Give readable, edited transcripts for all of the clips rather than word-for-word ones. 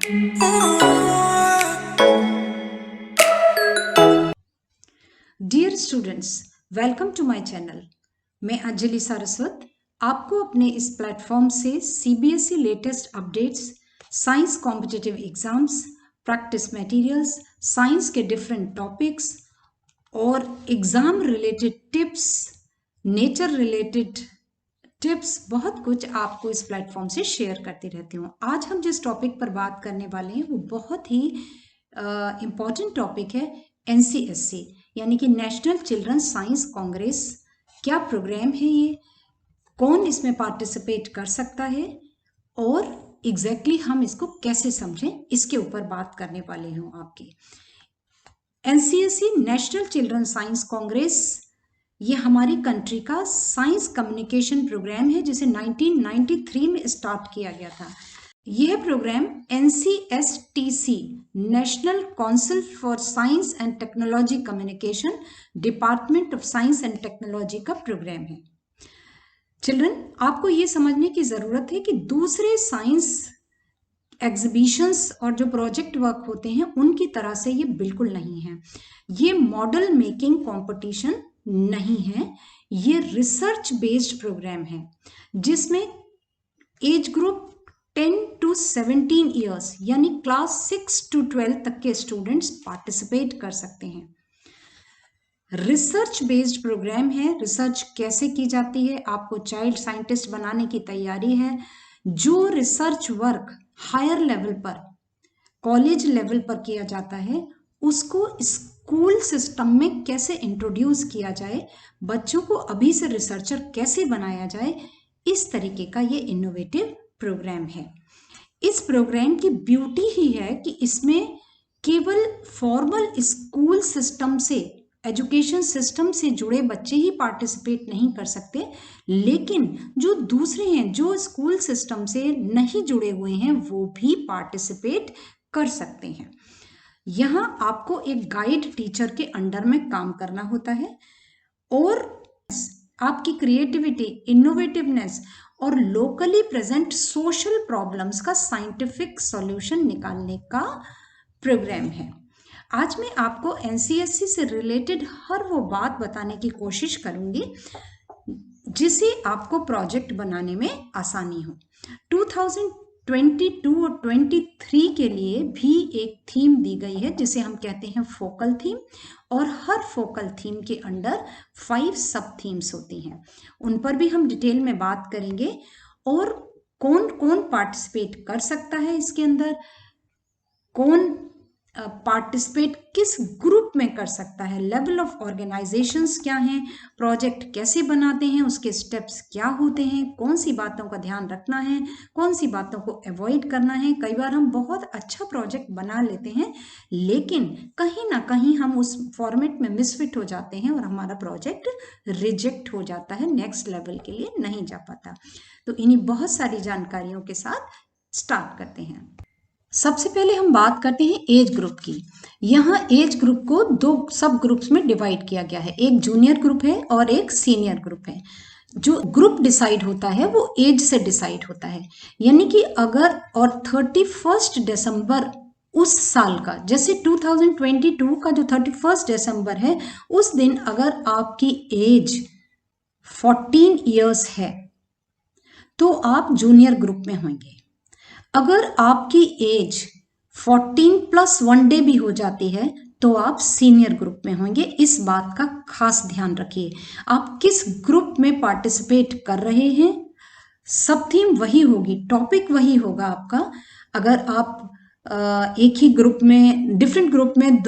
Dear students, welcome to my channel. मैं अंजलि सारस्वत आपको अपने इस प्लेटफॉर्म से CBSE latest updates, science competitive exams, practice materials, science के डिफरेंट टॉपिक्स और exam related tips, nature related tips, बहुत कुछ आपको इस प्लेटफॉर्म से शेयर करती रहती हूँ। आज हम जिस टॉपिक पर बात करने वाले हैं वो बहुत ही इम्पॉर्टेंट टॉपिक है, एनसीएससी यानी कि नेशनल चिल्ड्रन साइंस कांग्रेस। क्या प्रोग्राम है ये, कौन इसमें पार्टिसिपेट कर सकता है और एग्जैक्टली हम इसको कैसे समझें, इसके ऊपर बात करने वाले हूँ आपकी। NCSC national children science Congress ये हमारी कंट्री का साइंस कम्युनिकेशन प्रोग्राम है जिसे 1993 में स्टार्ट किया गया था। यह program NCSTC national council for science and technology communication, department of science and technology का प्रोग्राम है। चिल्ड्रन, आपको ये समझने की जरूरत है कि दूसरे साइंस एग्जीबिशंस और जो प्रोजेक्ट वर्क होते हैं उनकी तरह से ये बिल्कुल नहीं है। ये मॉडल मेकिंग कंपटीशन नहीं है, ये रिसर्च बेस्ड प्रोग्राम है जिसमें एज ग्रुप 10 to 17 ईयर्स यानी क्लास 6 to 12 तक के स्टूडेंट्स पार्टिसिपेट कर सकते हैं। रिसर्च बेस्ड प्रोग्राम है। रिसर्च कैसे की जाती है, आपको चाइल्ड साइंटिस्ट बनाने की तैयारी है। जो रिसर्च वर्क हायर लेवल पर, कॉलेज लेवल पर किया जाता है, उसको स्कूल सिस्टम में कैसे इंट्रोड्यूस किया जाए, बच्चों को अभी से रिसर्चर कैसे बनाया जाए, इस तरीके का ये इनोवेटिव प्रोग्राम है। इस प्रोग्राम की ब्यूटी ही है कि इसमें केवल फॉर्मल स्कूल सिस्टम से, एजुकेशन सिस्टम से जुड़े बच्चे ही पार्टिसिपेट नहीं कर सकते, लेकिन जो दूसरे हैं, जो स्कूल सिस्टम से नहीं जुड़े हुए हैं, वो भी पार्टिसिपेट कर सकते हैं। यहाँ आपको एक गाइड टीचर के अंडर में काम करना होता है और आपकी क्रिएटिविटी, इनोवेटिवनेस और लोकली प्रेजेंट सोशल प्रॉब्लम्स का साइंटिफिक सॉल्यूशन निकालने का प्रोग्राम है। आज मैं आपको एनसीएससी से रिलेटेड हर वो बात बताने की कोशिश करूंगी जिसे आपको प्रोजेक्ट बनाने में आसानी हो। 2022 और 23 के लिए भी एक थीम दी गई है जिसे हम कहते हैं फोकल थीम, और हर फोकल थीम के अंडर 5 सब थीम्स होती हैं। उन पर भी हम डिटेल में बात करेंगे और कौन कौन पार्टिसिपेट कर सकता है इसके अंदर, कौन पार्टिसिपेट किस ग्रुप में कर सकता है, लेवल ऑफ ऑर्गेनाइजेशंस क्या हैं, प्रोजेक्ट कैसे बनाते हैं, उसके स्टेप्स क्या होते हैं, कौन सी बातों का ध्यान रखना है, कौन सी बातों को अवॉइड करना है। कई बार हम बहुत अच्छा प्रोजेक्ट बना लेते हैं लेकिन कहीं ना कहीं हम उस फॉर्मेट में मिसफिट हो जाते हैं और हमारा प्रोजेक्ट रिजेक्ट हो जाता है, नेक्स्ट लेवल के लिए नहीं जा पाता। तो इन्हीं बहुत सारी जानकारियों के साथ स्टार्ट करते हैं। सबसे पहले हम बात करते हैं एज ग्रुप की। यहाँ एज ग्रुप को 2 सब ग्रुप्स में डिवाइड किया गया है, एक जूनियर ग्रुप है और एक सीनियर ग्रुप है। जो ग्रुप डिसाइड होता है वो एज से डिसाइड होता है, यानी कि अगर और 31 दिसंबर उस साल का, जैसे 2022 का जो 31 दिसंबर है, उस दिन अगर आपकी एज 14 ईयर्स है तो आप जूनियर ग्रुप में होंगे। अगर आपकी एज 14 + 1 डे भी हो जाती है तो आप सीनियर ग्रुप में होंगे। इस बात का खास ध्यान रखिए, आप किस ग्रुप में पार्टिसिपेट कर रहे हैं, सब थीम वही होगी, टॉपिक वही होगा आपका। अगर आप एक ही ग्रुप में, डिफरेंट ग्रुप में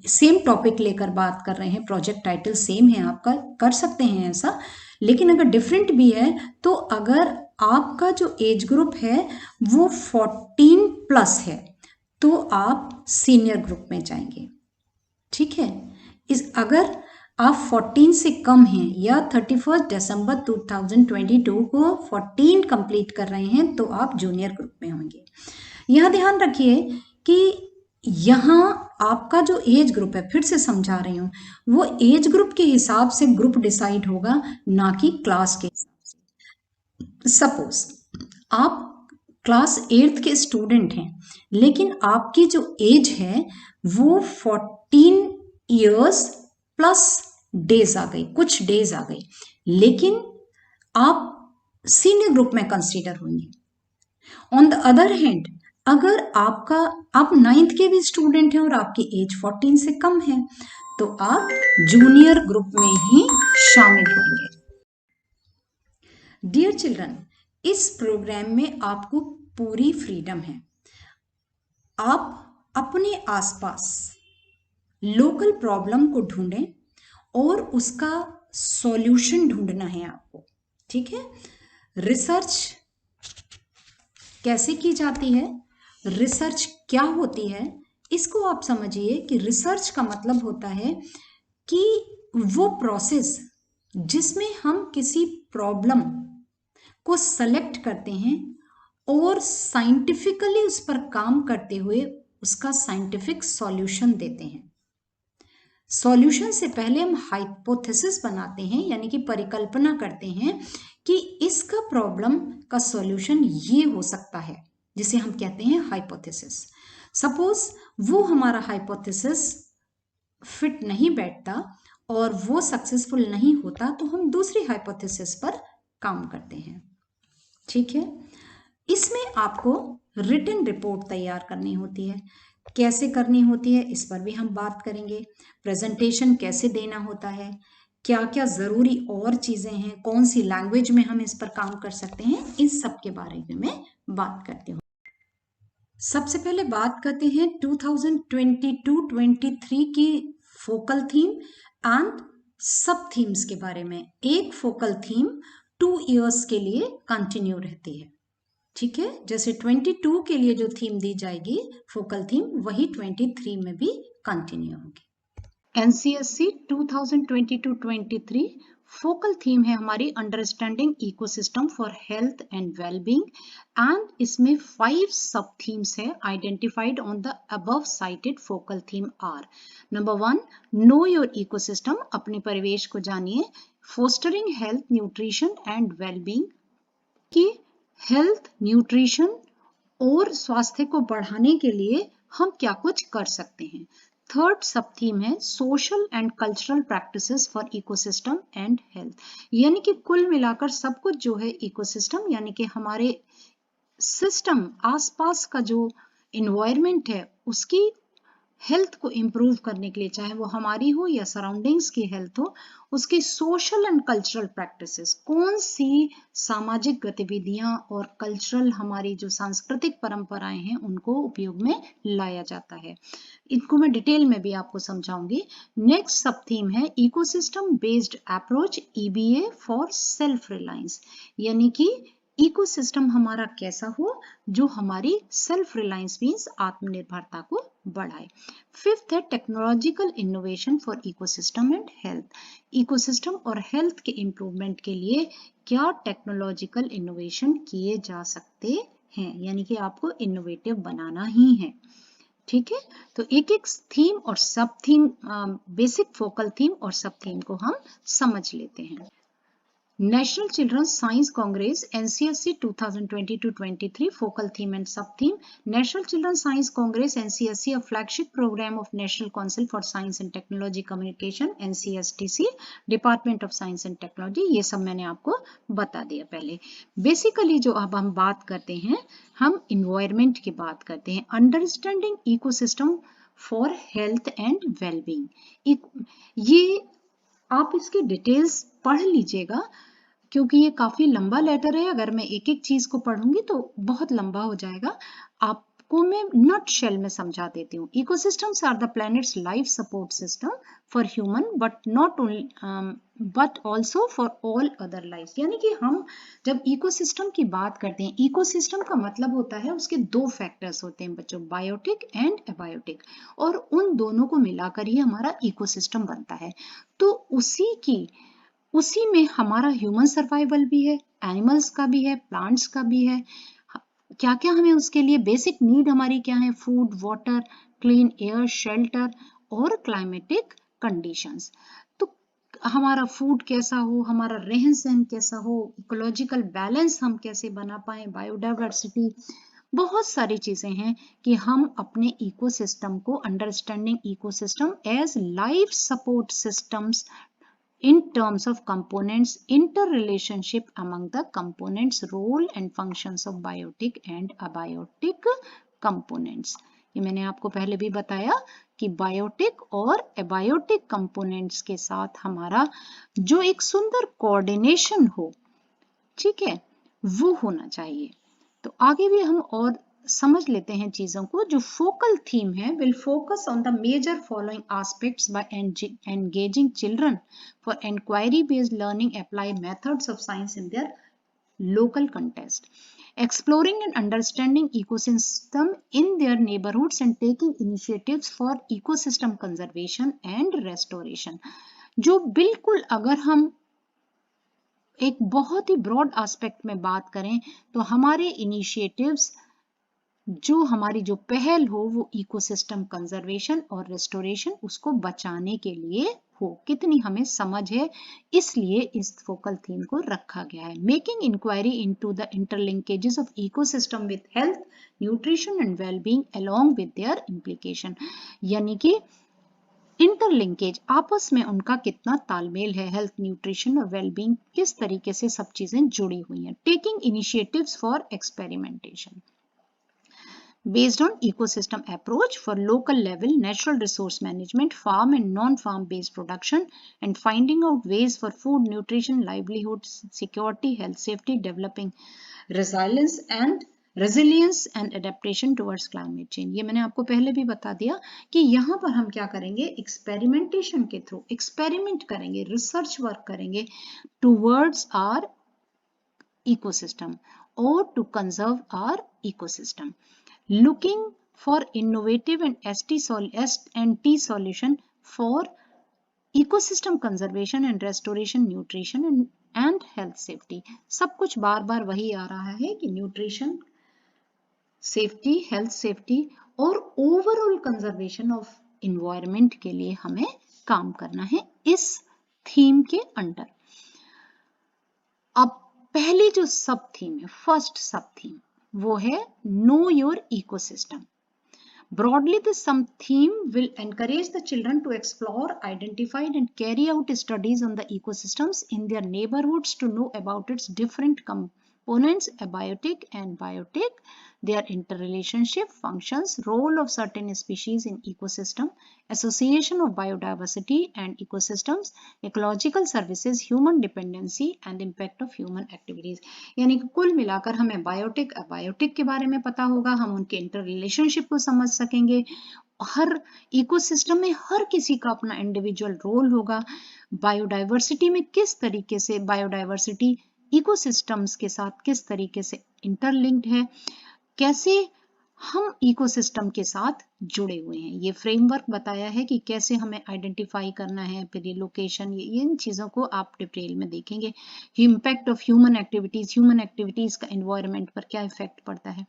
सेम टॉपिक लेकर बात कर रहे हैं, प्रोजेक्ट टाइटल सेम है आपका, कर सकते हैं ऐसा। लेकिन अगर डिफरेंट भी है तो अगर आपका जो एज ग्रुप है वो 14+ है तो आप सीनियर ग्रुप में जाएंगे, ठीक है। अगर आप 14 से कम हैं या 31 दिसंबर 2022 को 14 कंप्लीट कर रहे हैं तो आप जूनियर ग्रुप में होंगे। यह ध्यान रखिए कि यहाँ आपका जो एज ग्रुप है, फिर से समझा रही हूँ, वो एज ग्रुप के हिसाब से ग्रुप डिसाइड होगा, ना कि क्लास के हिसाब से। सपोज आप क्लास 8th के स्टूडेंट हैं, लेकिन आपकी जो एज है वो 14 इयर्स प्लस डेज आ गई, कुछ डेज आ गई, लेकिन आप सीनियर ग्रुप में कंसीडर होंगे। ऑन द अदर हैंड, अगर आप 9th के भी स्टूडेंट हैं और आपकी एज 14 से कम है, तो आप जूनियर ग्रुप में ही शामिल होंगे। डियर चिल्ड्रन, इस प्रोग्राम में आपको पूरी फ्रीडम है। आप अपने आसपास लोकल प्रॉब्लम को ढूंढें और उसका सॉल्यूशन ढूंढना है आपको, ठीक है। रिसर्च कैसे की जाती है, रिसर्च क्या होती है, इसको आप समझिए कि रिसर्च का मतलब होता है कि वो प्रोसेस जिसमें हम किसी प्रॉब्लम को सेलेक्ट करते हैं और साइंटिफिकली उस पर काम करते हुए उसका साइंटिफिक सॉल्यूशन देते हैं। सॉल्यूशन से पहले हम हाइपोथेसिस बनाते हैं, यानी कि परिकल्पना करते हैं कि इसका प्रॉब्लम का सॉल्यूशन ये हो सकता है, जिसे हम कहते हैं हाइपोथेसिस। सपोज वो हमारा हाइपोथेसिस फिट नहीं बैठता और वो सक्सेसफुल नहीं होता, तो हम दूसरी हाइपोथेसिस पर काम करते हैं, ठीक है। इसमें आपको रिटन रिपोर्ट तैयार करनी होती है। कैसे करनी होती है इस पर भी हम बात करेंगे। प्रेजेंटेशन कैसे देना होता है, क्या क्या ज़रूरी और चीज़ें हैं, कौन सी लैंग्वेज में हम इस पर काम कर सकते हैं, इस सब के बारे में मैं बात करती हूँ। सबसे पहले बात करते हैं 2022-23 की फोकल थीम एंड सब थीम्स के बारे में। एक फोकल थीम 2 इयर्स के लिए कंटिन्यू रहती है, ठीक है। जैसे 22 के लिए जो थीम दी जाएगी फोकल थीम, वही 23 में भी कंटिन्यू होगी। NCSC 2022-23 फोकल थीम है हमारी understanding ecosystem for health and wellbeing, and इसमें 5 सब थीम्स है identified on the above cited focal theme are. Number 1, know your ecosystem, अपने परिवेश को जानिए। Fostering health, nutrition and wellbeing, की हेल्थ, न्यूट्रिशन और स्वास्थ्य को बढ़ाने के लिए हम क्या कुछ कर सकते हैं। थर्ड सब थीम है social and cultural practices for ecosystem and health, यानी कि कुल मिलाकर सब कुछ जो है इकोसिस्टम, यानी कि हमारे सिस्टम, आसपास का जो इन्वायरमेंट है उसकी हेल्थ को इम्प्रूव करने के लिए, चाहे वो हमारी हो या सराउंडिंग्स की हेल्थ हो, उसकी सोशल एंड कल्चरल प्रैक्टिसेस, कौन सी सामाजिक गतिविधियां और कल्चरल हमारी जो सांस्कृतिक परंपराएं हैं उनको उपयोग में लाया जाता है। इनको मैं डिटेल में भी आपको समझाऊंगी। नेक्स्ट सब थीम है ecosystem based approach, EBA for self reliance, यानी कि इकोसिस्टम हमारा कैसा हो जो हमारी सेल्फ रिलायंस मीन्स आत्मनिर्भरता को बढ़ाए। फिफ्थ है technological innovation for ecosystem and health, ecosystem और हेल्थ के इम्प्रूवमेंट के लिए क्या टेक्नोलॉजिकल इनोवेशन किए जा सकते हैं, यानी कि आपको इनोवेटिव बनाना ही है, ठीक है। तो एक एक थीम और सब थीम, बेसिक फोकल थीम और सब थीम को हम समझ लेते हैं। National children's science congress NCSC 2022-23 focal theme and sub theme. National Children's Science Congress NCSC, a flagship program of National Council for Science and Technology Communication NCSTC, Department of Science and Technology, ये सब मैंने आपको बता दिया पहले। Basically जो अब हम बात करते हैं, हम इन्वायरमेंट की बात करते हैं। Understanding ecosystem for health and wellbeing, ये आप इसके डिटेल्स पढ़ लीजिएगा क्योंकि ये काफी लंबा लेटर है। अगर मैं एक एक चीज को पढ़ूंगी तो बहुत लंबा हो जाएगा। आपको मैं नट शेल में समझा देती हूँ। Ecosystems are the planet's life support system for human but not only but also for all other life, यानी कि हम जब इकोसिस्टम की बात करते हैं, इकोसिस्टम का मतलब होता है उसके 2 फैक्टर्स होते हैं बच्चों, बायोटिक एंड एबायोटिक, और उन दोनों को मिलाकर ही हमारा इकोसिस्टम बनता है। तो उसी में हमारा ह्यूमन सर्वाइवल भी है, एनिमल्स का भी है, प्लांट्स का भी है। क्या क्या हमें उसके लिए बेसिक नीड हमारी क्या है, food, water, clean air, shelter और क्लाइमेटिक कंडीशंस। तो हमारा फूड कैसा हो, हमारा रहन सहन कैसा हो, इकोलॉजिकल बैलेंस हम कैसे बना पाए, बायोडाइवर्सिटी, बहुत सारी चीजें हैं कि हम अपने इकोसिस्टम को, understanding ecosystem as life support systems in terms of components, interrelationship among the components, role and functions of biotic and abiotic components. ये मैंने आपको पहले भी बताया कि बायोटिक और एबायोटिक कंपोनेंट्स के साथ हमारा जो एक सुंदर कोऑर्डिनेशन हो, ठीक है, वो होना चाहिए। तो आगे भी हम और समझ लेते हैं चीजों को। जो फोकल थीम है, will focus on the major following aspects by engaging children for inquiry based learning, apply methods of science in their local context, exploring and understanding ecosystem in their neighborhoods and taking initiatives for ecosystem conservation and restoration। जो बिल्कुल अगर हम एक बहुत ही broad aspect में बात करें तो हमारे इनिशिएटिव्स, जो हमारी जो पहल हो वो इकोसिस्टम कंजर्वेशन और रेस्टोरेशन, उसको बचाने के लिए हो, कितनी हमें समझ है, इसलिए इस फोकल थीम को रखा गया है। Making inquiry into the interlinkages of ecosystem with health, nutrition and wellbeing along with their implication, यानी कि इंटरलिंकेज, आपस में उनका कितना तालमेल है, हेल्थ, न्यूट्रिशन और वेलबींग, किस तरीके से सब चीजें जुड़ी हुई हैं। Taking initiatives for experimentation based on ecosystem approach for local level natural resource management, farm and non-farm based production, and finding out ways for food, nutrition, livelihood security, health safety, developing resilience and adaptation towards climate change। ये मैंने आपको पहले भी बता दिया कि यहाँ पर हम क्या करेंगे, एक्सपेरिमेंटेशन के थ्रू एक्सपेरिमेंट करेंगे, रिसर्च वर्क करेंगे towards our ecosystem or to conserve our ecosystem, looking for innovative and S&T solution for ecosystem conservation and restoration, nutrition and health safety। सब कुछ बार बार वही आ रहा है कि न्यूट्रिशन, सेफ्टी, हेल्थ सेफ्टी और overall conservation of environment के लिए हमें काम करना है इस थीम के अंडर। अब पहली जो सब थीम है, फर्स्ट सब थीम, वो है no your ecosystem. Broadly, the sub theme will encourage the children to explore, identify and carry out studies on the ecosystems in their neighborhoods to know about its different components, abiotic and biotic, their interrelationship, functions, role of certain species in ecosystem, association of biodiversity and ecosystems, ecological services, human dependency and impact of human activities। यानी कि कुल मिलाकर हमें biotic, abiotic के बारे में पता होगा, हम उनके इंटर रिलेशनशिप को समझ सकेंगे, हर इकोसिस्टम में हर किसी का अपना इंडिविजुअल रोल होगा, बायोडाइवर्सिटी में किस तरीके से बायोडाइवर्सिटी इकोसिस्टम्स के साथ किस तरीके से इंटरलिंक्ड है, कैसे हम इकोसिस्टम के साथ जुड़े हुए हैं, ये फ्रेमवर्क बताया है कि कैसे हमें आइडेंटिफाई करना है, फिर ये लोकेशन, ये इन चीज़ों को आप डिटेल में देखेंगे। इम्पैक्ट ऑफ ह्यूमन एक्टिविटीज़ का एनवायरनमेंट पर क्या इफेक्ट पड़ता है।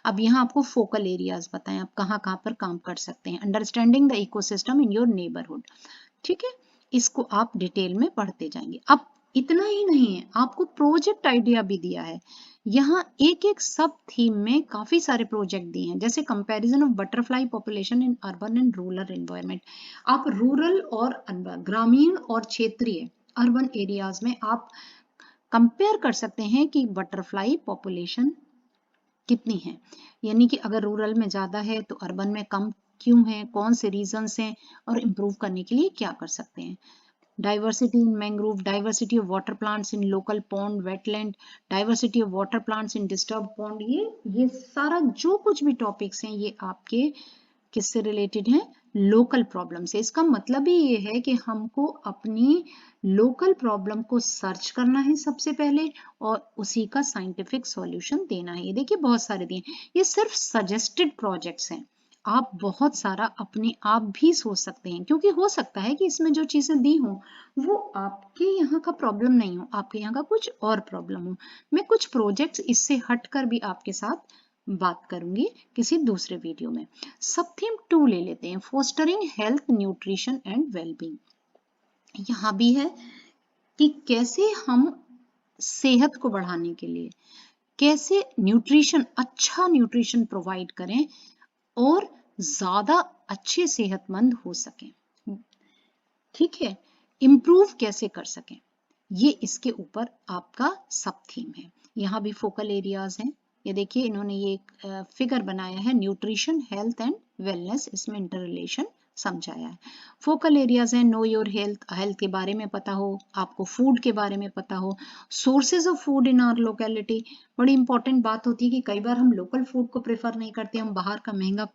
अब यहाँ आपको फोकल एरियाज बताएं, आप कहाँ कहाँ पर काम कर सकते हैं। Understanding the ecosystem in your neighbourhood, ठीक है, इसको आप डिटेल में पढ़ते जाएंगे। अब इतना ही नहीं है, आपको प्रोजेक्ट आइडिया भी दिया है। यहाँ एक एक सब थीम में काफी सारे प्रोजेक्ट दिए हैं, जैसे comparison of butterfly population in urban and rural environment. आप रूरल और ग्रामीण और क्षेत्रीय अर्बन एरियाज में आप कंपेयर कर सकते हैं कि बटरफ्लाई पॉपुलेशन कितनी है, यानी कि अगर रूरल में ज्यादा है तो अर्बन में कम क्यों है, कौन से रीजंस हैं और इम्प्रूव करने के लिए क्या कर सकते हैं। Diversity in mangrove, diversity of water plants in local pond wetland, diversity of water plants in disturb pond, ये सारा जो कुछ भी टॉपिक्स हैं ये आपके किससे रिलेटेड हैं, लोकल प्रॉब्लम से। इसका मतलब ही ये है कि हमको अपनी लोकल प्रॉब्लम को सर्च करना है सबसे पहले और उसी का साइंटिफिक सॉल्यूशन देना है। ये देखिए बहुत सारे दिए, ये सिर्फ सजेस्टेड प्रोजेक्ट्स हैं, आप बहुत सारा अपने आप भी सोच सकते हैं, क्योंकि हो सकता है कि इसमें जो चीजें दी हों वो आपके यहाँ का प्रॉब्लम नहीं हो, आपके यहाँ का कुछ और प्रॉब्लम हो। मैं कुछ प्रोजेक्ट्स इससे हटकर भी आपके साथ बात करूंगी किसी दूसरे वीडियो में। सब थीम 2 ले लेते हैं, fostering health, nutrition and wellbeing. यहाँ भी है कि कैसे हम सेहत को बढ़ाने के लिए कैसे न्यूट्रिशन, अच्छा न्यूट्रिशन प्रोवाइड करें और ज्यादा अच्छे सेहतमंद हो सकें, ठीक है, इम्प्रूव कैसे कर सकें, ये इसके ऊपर आपका सब थीम है। यहाँ भी फोकल एरियाज हैं, ये देखिए इन्होंने ये एक फिगर बनाया है, न्यूट्रिशन, हेल्थ एंड वेलनेस, इसमें इंटर रिलेशन समझाया है। फोकल एरियाज हैं, नो योर हेल्थ, हेल्थ के बारे में पता हो आपको, फूड के बारे में पता हो, sources of food in our locality, बड़ी इंपॉर्टेंट बात होती है कि कई बार हम लोकल फूड को प्रेफर नहीं करते, हम बाहर का महंगा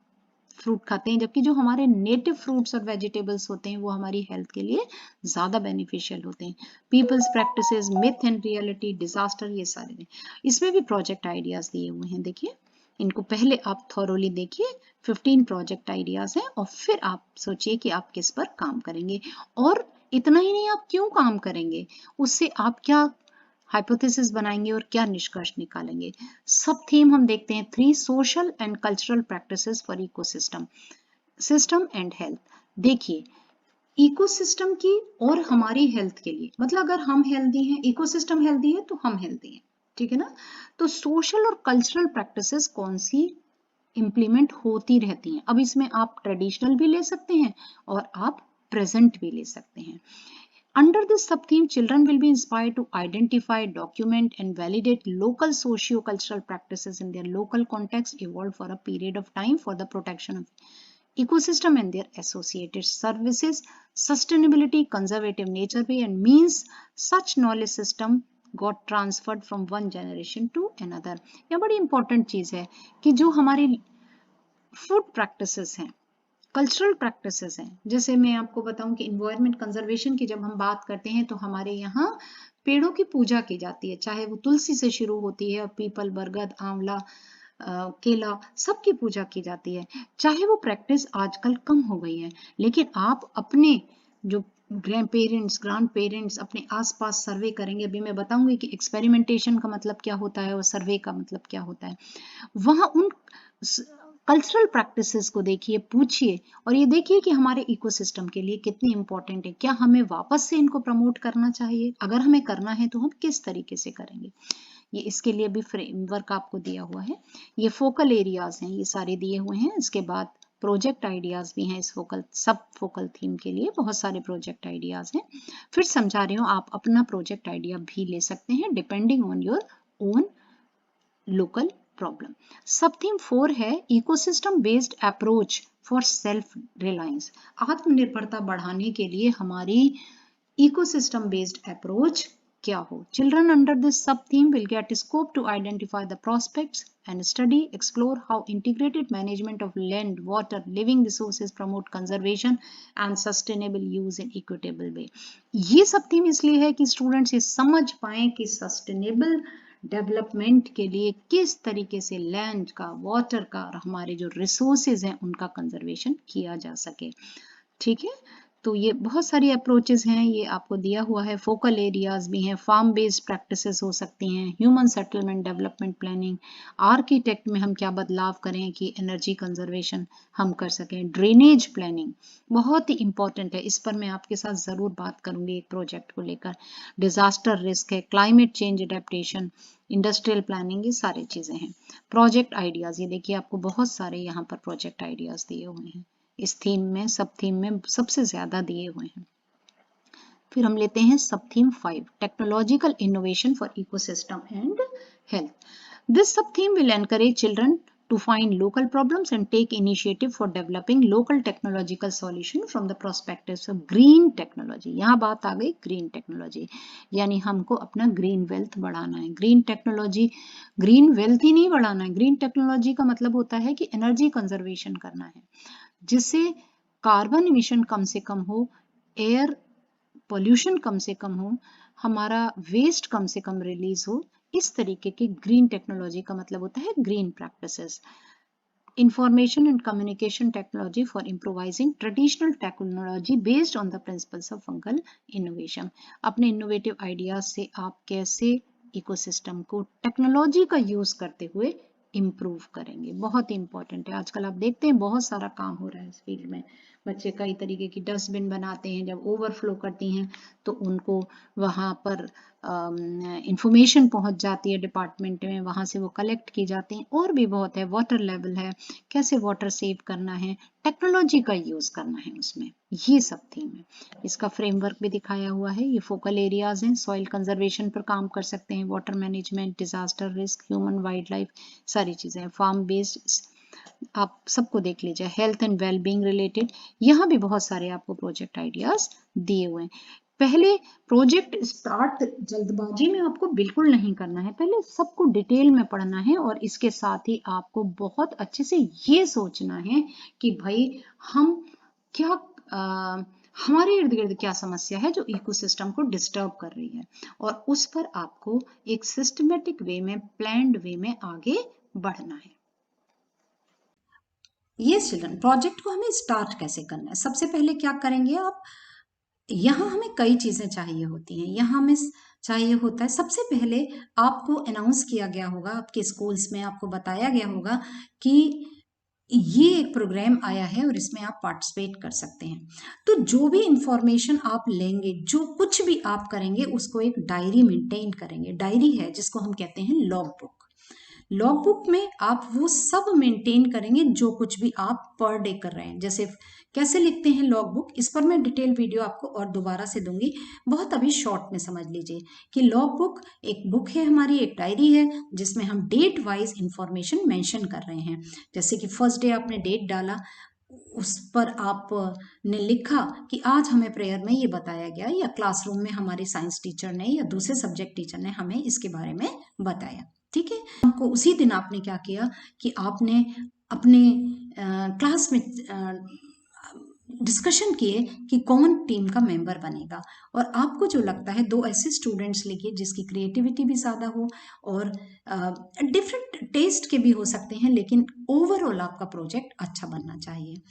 फ्रूट खाते हैं, जबकि जो हमारे नेटिव फ्रूट्स और वेजिटेबल्स होते हैं वो हमारी हेल्थ के लिए ज़्यादा बेनिफिशियल होते हैं। People's practices, myth and reality, disaster, ये सारे इसमें भी प्रोजेक्ट आइडियाज दिए हुए हैं। देखिए इनको पहले आप थॉरोली देखिए, 15 प्रोजेक्ट आइडियाज हैं और फिर आप सोचिए कि आप किस पर काम करेंगे, और इतना ही नहीं आप क्यों काम करेंगे, उससे आप क्या हाइपोथेसिस बनाएंगे और क्या निष्कर्ष निकालेंगे। सब थीम हम देखते हैं, 3 social and cultural practices for ecosystem, system and health. देखिए इकोसिस्टम की और हमारी हेल्थ के लिए, मतलब अगर हम हेल्दी हैं, इकोसिस्टम हेल्दी है तो हम हेल्दी हैं, ठीक है ना। तो सोशल और कल्चरल प्रैक्टिसेस कौन सी इंप्लीमेंट होती रहती हैं। अब इसमें आप ट्रेडिशनल भी ले सकते हैं और आप प्रेजेंट भी ले सकते हैं। Under this sub-theme, children will be inspired to identify, document, and validate local socio-cultural practices in their local context, evolved for a period of time for the protection of ecosystem and their associated services, sustainability, conservative nature way, and means such knowledge system got transferred from one generation to another। यह बड़ी important चीज है कि जो हमारी food practices हैं, cultural practices हैं, जैसे मैं आपको बताऊं कि इन्वायरमेंट कंजर्वेशन की जब हम बात करते हैं तो हमारे यहाँ पेड़ों की पूजा की जाती है, चाहे वो तुलसी से शुरू होती है और पीपल, बरगद, आंवला, केला, सबकी पूजा की जाती है। चाहे वो प्रैक्टिस आजकल कम हो गई है, लेकिन आप अपने जो ग्रैंड पेरेंट्स अपने आसपास सर्वे करेंगे, अभी मैं बताऊंगी कि एक्सपेरिमेंटेशन का मतलब क्या होता है और सर्वे का मतलब क्या होता है, वहां उन कल्चरल प्रैक्टिसेस को देखिए, पूछिए और ये देखिए कि हमारे इकोसिस्टम के लिए कितनी इंपॉर्टेंट है, क्या हमें वापस से इनको प्रमोट करना चाहिए, अगर हमें करना है तो हम किस तरीके से करेंगे। ये इसके लिए भी फ्रेमवर्क आपको दिया हुआ है। ये फोकल एरियाज हैं, ये सारे दिए हुए हैं। इसके बाद प्रोजेक्ट आइडियाज भी हैं इस सब फोकल थीम के लिए, बहुत सारे प्रोजेक्ट आइडियाज हैं। फिर समझा रही हूँ, आप अपना प्रोजेक्ट आइडिया भी ले सकते हैं depending on your own local problem. सब थीम 4 है ecosystem based approach for self reliance, आत्मनिर्भरता बढ़ाने के लिए हमारी इकोसिस्टम बेस्ड अप्रोच क्या हो। Children under this sub theme will get scope to identify the prospects and study, explore how integrated management of land, water, living resources promote conservation and sustainable use in equitable way। ये सब theme इसलिए है कि students ये समझ पाए कि sustainable development के लिए किस तरीके से लैंड का, वाटर का और हमारे जो रिसोर्सेज हैं उनका कंजर्वेशन किया जा सके, ठीक है। तो ये बहुत सारी अप्रोचेस हैं, ये आपको दिया हुआ है। फोकल एरियाज भी हैं, फार्म बेस्ड प्रैक्टिसेस हो सकती हैं, human settlement development planning, architect में हम क्या बदलाव करें कि एनर्जी कंजर्वेशन हम कर सकें, ड्रेनेज प्लानिंग बहुत ही इंपॉर्टेंट है, इस पर मैं आपके साथ ज़रूर बात करूंगी एक प्रोजेक्ट को लेकर। डिजास्टर रिस्क है, climate change adaptation, industrial planning, ये सारी चीज़ें हैं। प्रोजेक्ट आइडियाज़, ये देखिए आपको बहुत सारे यहाँ पर प्रोजेक्ट आइडियाज़ दिए हुए हैं इस थीम में, सब थीम में सबसे ज्यादा दिए हुए हैं। फिर हम लेते हैं sub theme 5, technological innovation for ecosystem and health. This sub theme will encourage children to find local problems and take initiative for developing local technological solution from the perspectives of green technology। यहाँ बात आ गई green technology, यानी हमको अपना green wealth बढ़ाना है। Green technology, green wealth ही नहीं बढ़ाना है, ग्रीन टेक्नोलॉजी का मतलब होता है कि एनर्जी कंजर्वेशन करना है, जिससे कार्बन इमिशन कम से कम हो, एयर पोल्यूशन कम से कम हो, हमारा वेस्ट कम से कम रिलीज हो। इस तरीके की ग्रीन टेक्नोलॉजी का मतलब होता है green practices. Information and communication technology for improvising traditional technology based on the principles of fungal innovation. अपने इनोवेटिव आइडियाज से आप कैसे इकोसिस्टम को टेक्नोलॉजी का यूज करते हुए इम्प्रूव करेंगे। बहुत ही इंपॉर्टेंट है। आजकल आप देखते हैं बहुत सारा काम हो रहा है इस फील्ड में। बच्चे कई तरीके की डस्टबिन बनाते हैं, जब ओवरफ्लो करती हैं तो उनको वहाँ पर इंफॉर्मेशन पहुँच जाती है डिपार्टमेंट में, वहाँ से वो कलेक्ट की जाती हैं। और भी बहुत है, वाटर लेवल है, कैसे वाटर सेव करना है, टेक्नोलॉजी का यूज़ करना है उसमें, ये सब थीम है। इसका फ्रेमवर्क भी दिखाया हुआ है। ये फोकल एरियाज हैं, सॉइल कंजर्वेशन पर काम कर सकते हैं, water management, disaster risk, human wild life, सारी चीज़ें हैं। फार्म बेस्ड आप सबको देख लीजिए, हेल्थ एंड वेलबींग रिलेटेड, यहाँ भी बहुत सारे आपको प्रोजेक्ट आइडियाज दिए हुए हैं। पहले प्रोजेक्ट स्टार्ट जल्दबाजी में आपको बिल्कुल नहीं करना है, पहले सबको डिटेल में पढ़ना है और इसके साथ ही आपको बहुत अच्छे से ये सोचना है कि भाई हम क्या हमारे इर्द गिर्द क्या समस्या है जो इकोसिस्टम को डिस्टर्ब कर रही है, और उस पर आपको एक सिस्टमेटिक वे में, प्लान्ड वे में आगे बढ़ना है। ये चिल्ड्रन, प्रोजेक्ट को हमें स्टार्ट कैसे करना है? सबसे पहले क्या करेंगे आप, यहाँ हमें कई चीजें चाहिए होती हैं। यहाँ हमें चाहिए होता है, सबसे पहले आपको अनाउंस किया गया होगा, आपके स्कूल्स में आपको बताया गया होगा कि ये एक प्रोग्राम आया है और इसमें आप पार्टिसिपेट कर सकते हैं। तो जो भी इंफॉर्मेशन आप लेंगे, जो कुछ भी आप करेंगे, उसको एक डायरी मेंटेन करेंगे। डायरी है जिसको हम कहते हैं लॉग बुक। लॉग बुक में आप वो सब मेंटेन करेंगे जो कुछ भी आप पर डे कर रहे हैं। जैसे कैसे लिखते हैं लॉग बुक, इस पर मैं डिटेल वीडियो आपको और दोबारा से दूंगी, बहुत अभी शॉर्ट में समझ लीजिए कि लॉग बुक एक बुक है हमारी, एक डायरी है जिसमें हम डेट वाइज इंफॉर्मेशन मेंशन कर रहे हैं। जैसे कि फर्स्ट डे आपने डेट डाला, उस पर आप ने लिखा कि आज हमें प्रेयर में ये बताया गया, या क्लासरूम में हमारे साइंस टीचर ने या दूसरे सब्जेक्ट टीचर ने हमें इसके बारे में बताया। ठीक है, हमको उसी दिन आपने क्या किया कि आपने अपने क्लास में डिस्कशन किए कि कौन टीम का मेंबर बनेगा, और आपको जो लगता है 2 ऐसे स्टूडेंट्स लेके जिसकी क्रिएटिविटी भी ज़्यादा हो और डिफरेंट टेस्ट के भी हो सकते हैं, लेकिन ओवरऑल आपका प्रोजेक्ट अच्छा बनना चाहिए।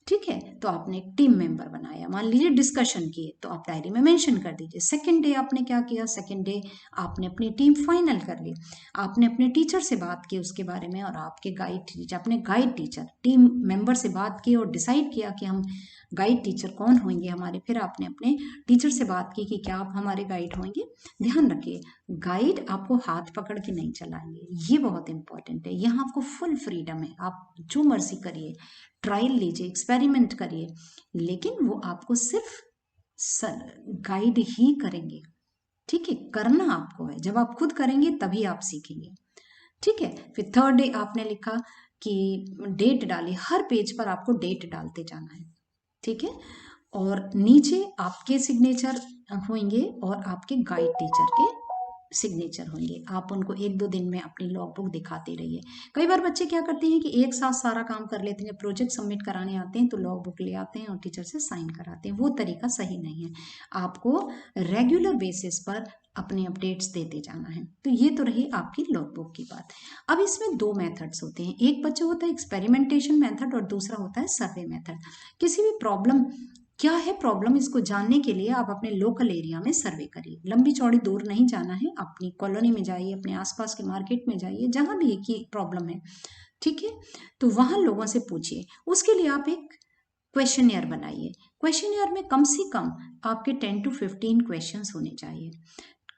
ठीक है, तो आपने एक टीम मेंबर बनाया, मान लीजिए डिस्कशन किए तो आप डायरी में मेंशन कर दीजिए। सेकंड डे आपने क्या किया, सेकंड डे आपने अपनी टीम फाइनल कर ली, आपने अपने टीचर से बात की उसके बारे में, और आपके गाइड टीचर, अपने गाइड टीचर टीम मेंबर से बात की और डिसाइड किया कि हम गाइड टीचर कौन होंगे हमारे। फिर आपने अपने टीचर से बात की कि क्या आप हमारे गाइड होंगे। ध्यान रखिए, गाइड आपको हाथ पकड़ के नहीं चलाएंगे, ये बहुत इंपॉर्टेंट है। यहाँ आपको फुल फ्रीडम है, आप जो मर्जी करिए, ट्रायल लीजिए, एक्सपेरिमेंट करिए, लेकिन वो आपको सिर्फ गाइड ही करेंगे। ठीक है, करना आपको है, जब आप खुद करेंगे तभी आप सीखेंगे। ठीक है, फिर थर्ड डे आपने लिखा कि डेट डाली, हर पेज पर आपको डेट डालते जाना है। ठीक है, और नीचे आपके सिग्नेचर होंगे और आपके गाइड टीचर के सिग्नेचर होंगे। आप उनको 1-2 दिन में अपनी लॉग बुक दिखाते रहिए। कई बार बच्चे क्या करते हैं कि एक साथ सारा काम कर लेते हैं, प्रोजेक्ट सबमिट कराने आते हैं तो लॉग बुक ले आते हैं और टीचर से साइन कराते हैं, वो तरीका सही नहीं है। आपको रेगुलर बेसिस पर अपने अपडेट्स देते जाना है। तो ये तो रही आपकी लॉग बुक की बात। अब इसमें 2 मेथड्स होते हैं, एक बच्चा होता है एक्सपेरिमेंटेशन मेथड और दूसरा होता है सर्वे मेथड। किसी भी प्रॉब्लम, क्या है प्रॉब्लम, इसको जानने के लिए आप अपने लोकल एरिया में सर्वे करिए। लंबी चौड़ी दूर नहीं जाना है, अपनी कॉलोनी में जाइए, अपने आसपास के मार्केट में जाइए, जहां भी की प्रॉब्लम है। ठीक है, तो वहां लोगों से पूछिए। उसके लिए आप एक क्वेश्चनियर बनाइए। क्वेश्चनियर में कम से कम आपके 10 to 15 क्वेश्चंस होने चाहिए।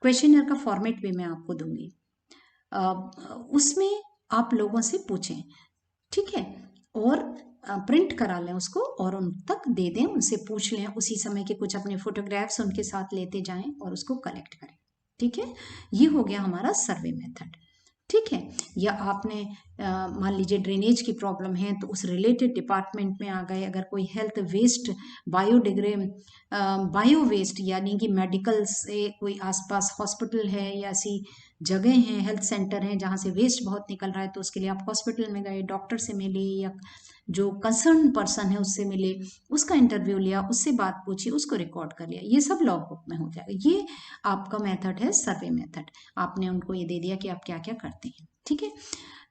क्वेश्चनियर का फॉर्मेट भी मैं आपको दूंगी, उसमें आप लोगों से पूछें। ठीक है, और प्रिंट करा लें उसको और उन तक दे दें, उनसे पूछ लें, उसी समय के कुछ अपने फोटोग्राफ्स उनके साथ लेते जाएं और उसको कलेक्ट करें। ठीक है, ये हो गया हमारा सर्वे मेथड। ठीक है, या आपने मान लीजिए ड्रेनेज की प्रॉब्लम है तो उस रिलेटेड डिपार्टमेंट में आ गए। अगर कोई हेल्थ वेस्ट, बायो वेस्ट यानी कि मेडिकल से कोई आसपास हॉस्पिटल है या ऐसी जगह हैं, हेल्थ सेंटर हैं जहाँ से वेस्ट बहुत निकल रहा है, तो उसके लिए आप हॉस्पिटल में गए, डॉक्टर से मिले या जो कंसर्न पर्सन है उससे मिले, उसका इंटरव्यू लिया, उससे बात पूछी, उसको रिकॉर्ड कर लिया, ये सब लॉग बुक में हो जाएगा। ये आपका मेथड है सर्वे मेथड। आपने उनको ये दे दिया कि आप क्या क्या करते हैं। ठीक है,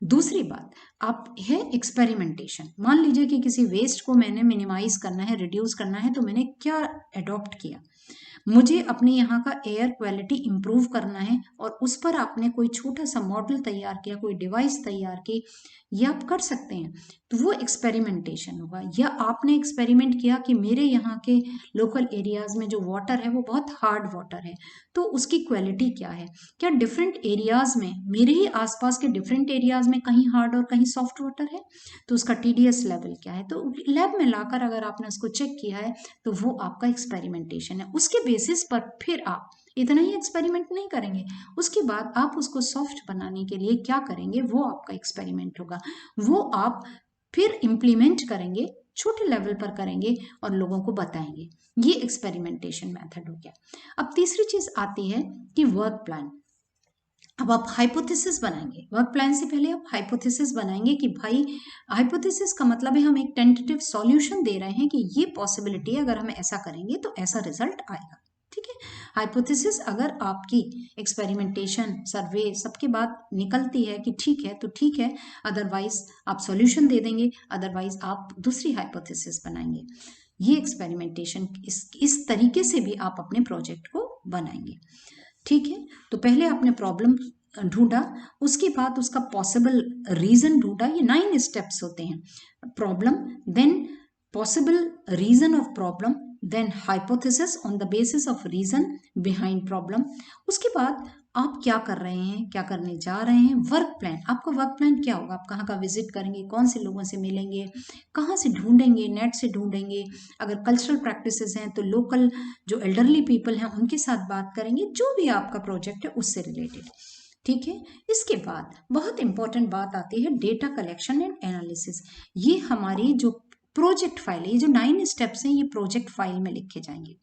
दूसरी बात आप है एक्सपेरिमेंटेशन। मान लीजिए कि किसी वेस्ट को मैंने मिनिमाइज करना है, रिड्यूस करना है, तो मैंने क्या अडॉप्ट किया। मुझे अपने यहाँ का एयर क्वालिटी इंप्रूव करना है और उस पर आपने कोई छोटा सा मॉडल तैयार किया, कोई डिवाइस तैयार की, ये आप कर सकते हैं, तो वो एक्सपेरिमेंटेशन होगा। या आपने एक्सपेरिमेंट किया कि मेरे यहाँ के लोकल एरियाज में जो वाटर है वो बहुत हार्ड वाटर है, तो उसकी क्वालिटी क्या है, क्या डिफरेंट एरियाज में, मेरे ही आसपास के डिफरेंट एरियाज में कहीं हार्ड और कहीं सॉफ्ट वाटर है, तो उसका TDS लेवल क्या है। तो लैब में लाकर अगर आपने उसको चेक किया है तो वो आपका एक्सपेरिमेंटेशन है। उसके बेसिस पर फिर आप इतना ही एक्सपेरिमेंट नहीं करेंगे, उसके बाद आप उसको सॉफ्ट बनाने के लिए क्या करेंगे, वो आपका एक्सपेरिमेंट होगा। वो आप फिर इम्प्लीमेंट करेंगे, छोटे लेवल पर करेंगे और लोगों को बताएंगे। ये एक्सपेरिमेंटेशन मेथड हो गया। अब तीसरी चीज आती है कि वर्क प्लान। अब आप हाइपोथेसिस बनाएंगे। वर्क प्लान से पहले आप हाइपोथेसिस बनाएंगे कि भाई, हाइपोथेसिस का मतलब है हम एक टेंटेटिव सॉल्यूशन दे रहे हैं कि ये पॉसिबिलिटी है, अगर हम ऐसा करेंगे तो ऐसा रिजल्ट आएगा। ठीक है, हाइपोथेसिस अगर आपकी एक्सपेरिमेंटेशन, सर्वे सबके बाद निकलती है कि ठीक है तो ठीक है, अदरवाइज आप सॉल्यूशन दे देंगे, अदरवाइज आप दूसरी हाइपोथेसिस बनाएंगे। ये एक्सपेरिमेंटेशन इस तरीके से भी आप अपने प्रोजेक्ट को बनाएंगे। ठीक है, तो पहले आपने प्रॉब्लम ढूंढा, उसके बाद उसका पॉसिबल रीजन ढूंढा। ये 9 स्टेप्स होते हैं। Problem, then possible reason of problem, then hypothesis on the basis of reason behind problem. उसके बाद आप क्या कर रहे हैं, क्या करने जा रहे हैं, वर्क प्लान। आपका वर्क प्लान क्या होगा, आप कहाँ का विजिट करेंगे, कौन से लोगों से मिलेंगे, कहाँ से ढूंढेंगे, नेट से ढूंढेंगे, अगर कल्चरल प्रैक्टिसेस हैं तो लोकल जो एल्डरली पीपल हैं उनके साथ बात करेंगे, जो भी आपका प्रोजेक्ट है उससे रिलेटेड। ठीक है, इसके बाद बहुत इंपॉर्टेंट बात आती है डेटा कलेक्शन एंड एनालिसिस। ये हमारी जो प्रोजेक्ट फाइल है, ये जो 9 स्टेप्स हैं, ये प्रोजेक्ट फाइल में लिखे जाएंगे।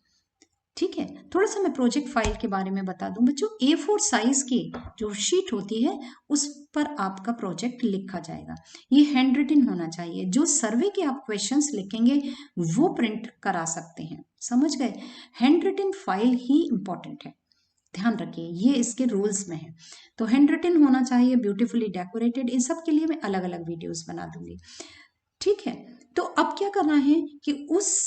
ठीक है, थोड़ा सा मैं प्रोजेक्ट फाइल के बारे में बता दूं बच्चों। A4 साइज की जो शीट होती है उस पर आपका प्रोजेक्ट लिखा जाएगा। ये हैंड रिटन होना चाहिए। जो सर्वे के आप क्वेश्चंस लिखेंगे वो प्रिंट करा सकते हैं, समझ गए। हैंड रिटन फाइल ही इंपॉर्टेंट है, ध्यान रखिए, ये इसके रूल्स में है। तो हैंड रिटन होना चाहिए, ब्यूटीफुली डेकोरेटेड। इन सब के लिए मैं अलग अलग वीडियोस बना दूंगी। ठीक है, तो अब क्या करना है कि उस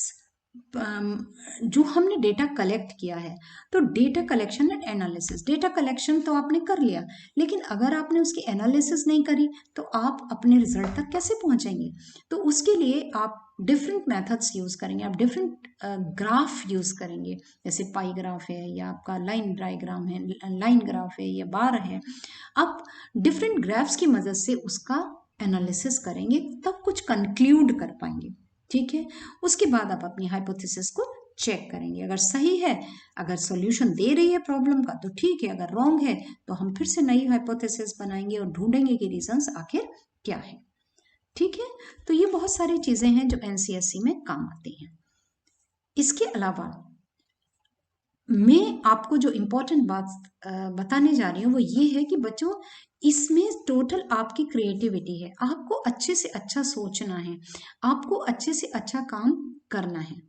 जो हमने डेटा कलेक्ट किया है, तो data collection and analysis. Data collection तो आपने कर लिया, लेकिन अगर आपने उसकी एनालिसिस नहीं करी तो आप अपने रिजल्ट तक कैसे पहुंचेंगे। तो उसके लिए आप डिफरेंट मेथड्स यूज करेंगे, आप डिफरेंट ग्राफ यूज करेंगे, जैसे पाई ग्राफ है, या आपका लाइन डायग्राम है, लाइन ग्राफ है, या बार है। आप डिफरेंट ग्राफ्स की मदद से उसका एनालिसिस करेंगे, तब कुछ कंक्लूड कर पाएंगे। ठीक है, उसके बाद आप अपनी हाइपोथेसिस को चेक करेंगे, अगर सही है, अगर सॉल्यूशन दे रही है प्रॉब्लम का तो ठीक है, अगर रॉन्ग है तो हम फिर से नई हाइपोथेसिस बनाएंगे और ढूंढेंगे कि रीजंस आखिर क्या है। ठीक है, तो ये बहुत सारी चीजें हैं जो NCSC में काम आती हैं। इसके अलावा मैं आपको जो इम्पोर्टेंट बात बताने जा रही हूँ वो ये है कि बच्चों, इसमें टोटल आपकी क्रिएटिविटी है। आपको अच्छे से अच्छा सोचना है, आपको अच्छे से अच्छा काम करना है।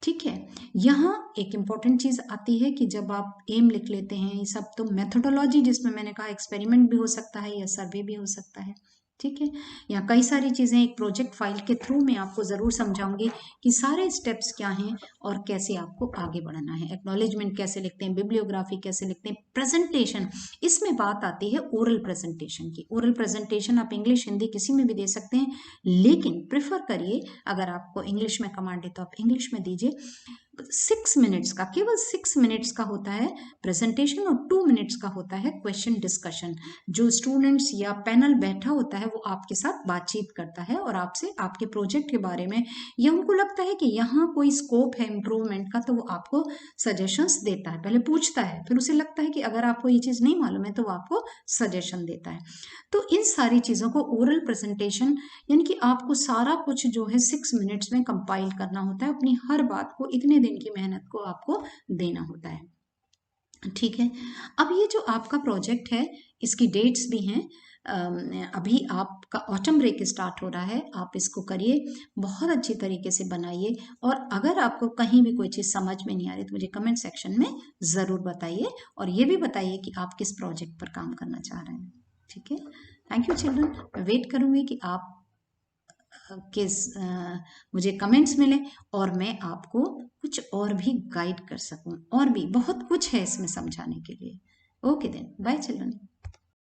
ठीक है, यहाँ एक इम्पॉर्टेंट चीज आती है कि जब आप एम लिख लेते हैं ये सब, तो मेथोडोलॉजी, जिसमें मैंने कहा एक्सपेरिमेंट भी हो सकता है या सर्वे भी हो सकता है। ठीक है, यहाँ कई सारी चीजें एक प्रोजेक्ट फाइल के थ्रू मैं आपको जरूर समझाऊंगी कि सारे स्टेप्स क्या हैं और कैसे आपको आगे बढ़ना है। एक्नॉलेजमेंट कैसे लिखते हैं, बिब्लियोग्राफी कैसे लिखते हैं, प्रेजेंटेशन, इसमें बात आती है ओरल प्रेजेंटेशन की। ओरल प्रेजेंटेशन आप इंग्लिश हिंदी किसी में भी दे सकते हैं, लेकिन प्रेफर करिए अगर आपको इंग्लिश में कमांड है तो आप इंग्लिश में दीजिए। 6 मिनट्स का, केवल 6 मिनट्स का होता है प्रेजेंटेशन और 2 मिनट्स का होता है क्वेश्चन डिस्कशन। जो स्टूडेंट्स या पैनल बैठा होता है वो आपके साथ बातचीत करता है और आपसे आपके प्रोजेक्ट के बारे में, या उनको लगता है कि यहाँ कोई स्कोप है इम्प्रूवमेंट का, तो वो आपको सजेशंस देता है। पहले पूछता है, फिर उसे लगता है कि अगर आपको ये चीज़ नहीं मालूम है तो वो आपको सजेशन देता है। तो इन सारी चीज़ों को ओरल प्रेजेंटेशन, यानी कि आपको सारा कुछ जो है 6 मिनट्स में कंपाइल करना होता है। अपनी हर बात को, इतने दिन की मेहनत को आपको देना होता है। ठीक है, अब ये जो आपका प्रोजेक्ट है इसकी डेट्स भी हैं। अभी आपका ऑटम ब्रेक स्टार्ट हो रहा है, आप इसको करिए, बहुत अच्छी तरीके से बनाइए। और अगर आपको कहीं भी कोई चीज़ समझ में नहीं आ रही तो मुझे कमेंट सेक्शन में ज़रूर बताइए, और ये भी बताइए कि आप किस प्रोजेक्ट पर काम करना चाह रहे हैं। ठीक है, थैंक यू चिल्ड्रन। मैं वेट करूँगी कि आप मुझे कमेंट्स मिले और मैं आपको कुछ और भी गाइड कर सकूं। और भी बहुत कुछ है इसमें समझाने के लिए। Okay then, by children.